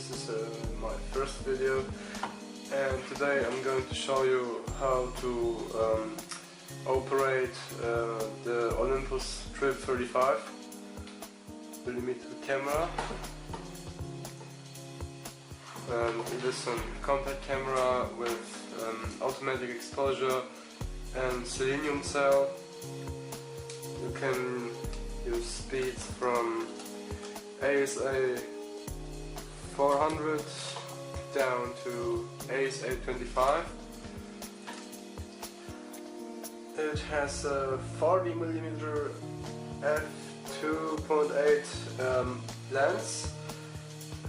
This is my first video, and today I'm going to show you how to operate the Olympus Trip 35mm camera. It is a compact camera with automatic exposure and selenium cell. You can use speeds from ASA 400 down to ASA 25. It has a 40mm f2.8 lens,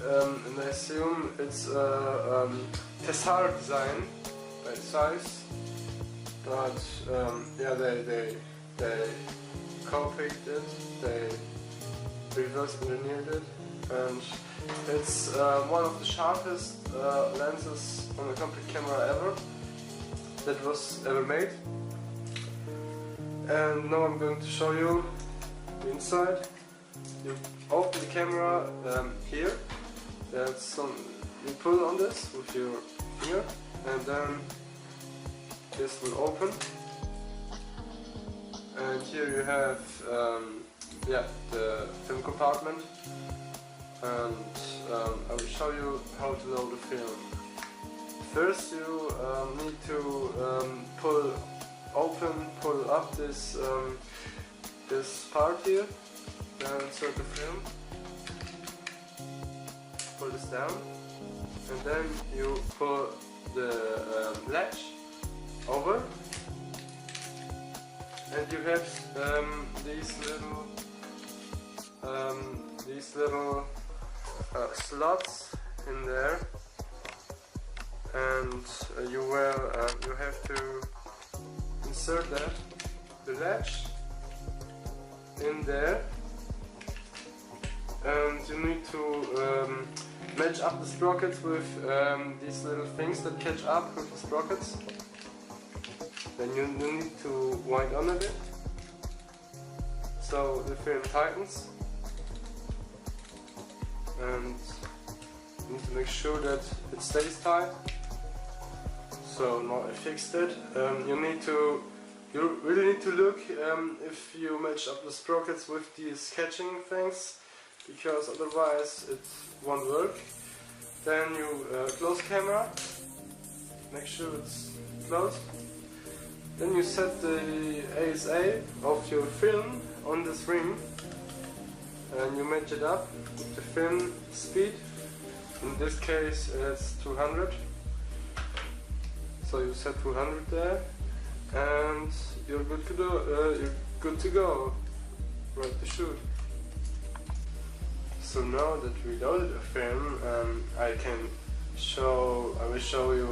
and I assume it's a Tessar design by size, but yeah, they copied it, they reverse engineered it, and it's one of the sharpest lenses on a compact camera ever that was ever made. And now I'm going to show you the inside. You open the camera here. That's some. You pull on this with your finger, and then this will open. And here you have the film compartment, and I will show you how to load the film. First you need to pull up this part here, then insert the film, pull this down, and then you pull the latch over. And you have these little slots in there, and you have to insert the latch in there, and you need to match up the sprockets with these little things that catch up with the sprockets. Then you need to wind on a bit, so the film tightens, and you need to make sure that it stays tight. So now I fixed it. You really need to look if you match up the sprockets with these catching things, because otherwise it won't work. Then you close camera, make sure it's closed. Then you set the ASA of your film on this ring, and you match it up with the film speed. In this case it's 200. So you set 200 there, and you're good to go. Right to shoot. So now that we loaded the film, I will show you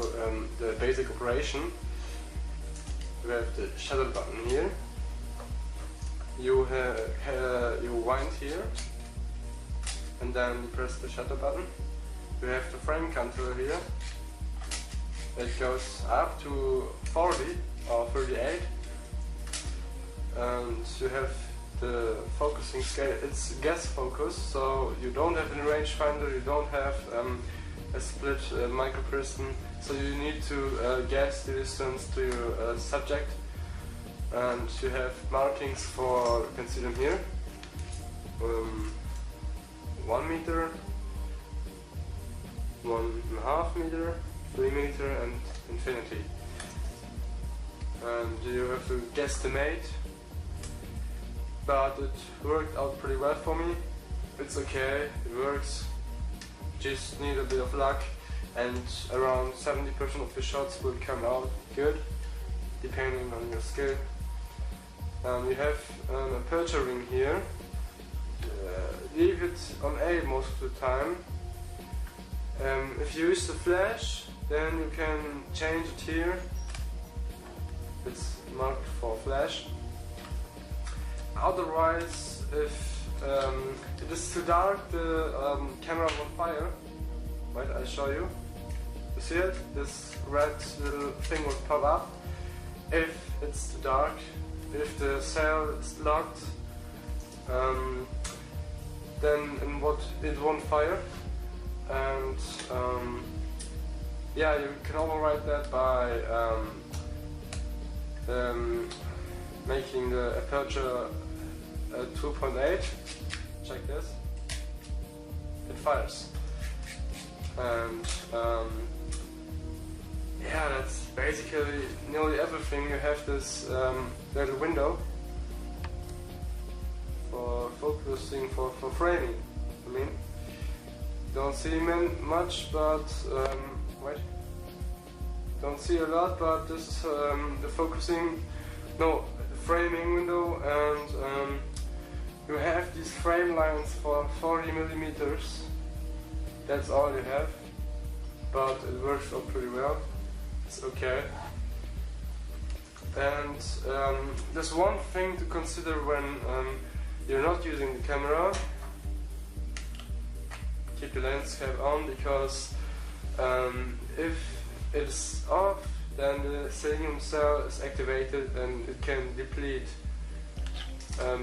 the basic operation. You have the shutter button here. You wind here, and then you press the shutter button. You have the frame control here. It goes up to 40 or 38, and you have the focusing scale. It's gas focus, so you don't have a rangefinder, you don't have a split microprism, so you need to guess the distance to your subject. And you have markings for, you can see them here, 1 meter, 1.5 meter, 3 meter, and infinity. And you have to guesstimate, but it worked out pretty well for me. It's okay, it works. Just need a bit of luck, and around 70% of the shots will come out good, depending on your skill. You have an aperture ring here. Leave it on A most of the time. If you use the flash, then you can change it here. It's marked for flash. Otherwise, if it is too dark, the camera will fire. Wait, I'll show you. You see it? This red little thing will pop up. If it's too dark, if the cell is locked, then it won't fire. and yeah, you can override that by making the aperture at 2.8. Check this. It fires. And yeah, that's basically nearly everything. You have this little window for focusing, for framing. I mean, don't see much, but wait, don't see a lot, but this is the focusing, no, the framing window, and you have these frame lines for 40 millimeters. That's all you have, but it works out pretty well. It's okay. And there's one thing to consider when you're not using the camera. Keep the lens cap on, because if it's off, then the selenium cell is activated and it can deplete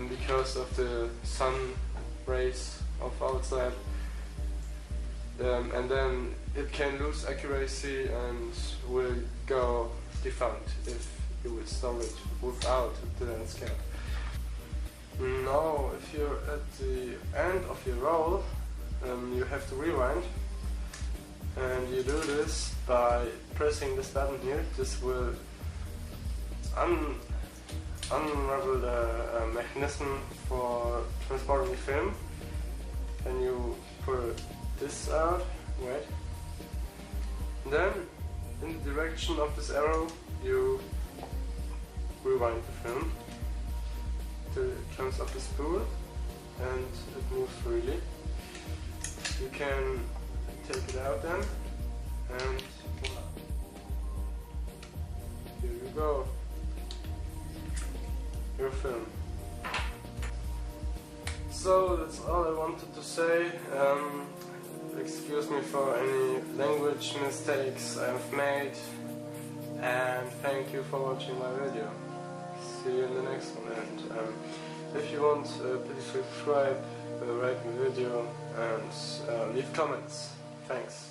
because of the sun rays of outside. And then it can lose accuracy and will go defunct if you will store it without the lens cap. Now, if you're at the end of your roll, you have to rewind, and you do this by pressing this button here. This will unravel the mechanism for transporting the film. Then you pull this out, wait. Then, in the direction of this arrow, you rewind the film till it comes up the spool and it moves freely. You can take it out then, and voila. Here you go, your film. So that's all I wanted to say. Excuse me for any language mistakes I've made, and thank you for watching my video. See you in the next one, and if you want, please subscribe, rate my video, and leave comments. Thanks.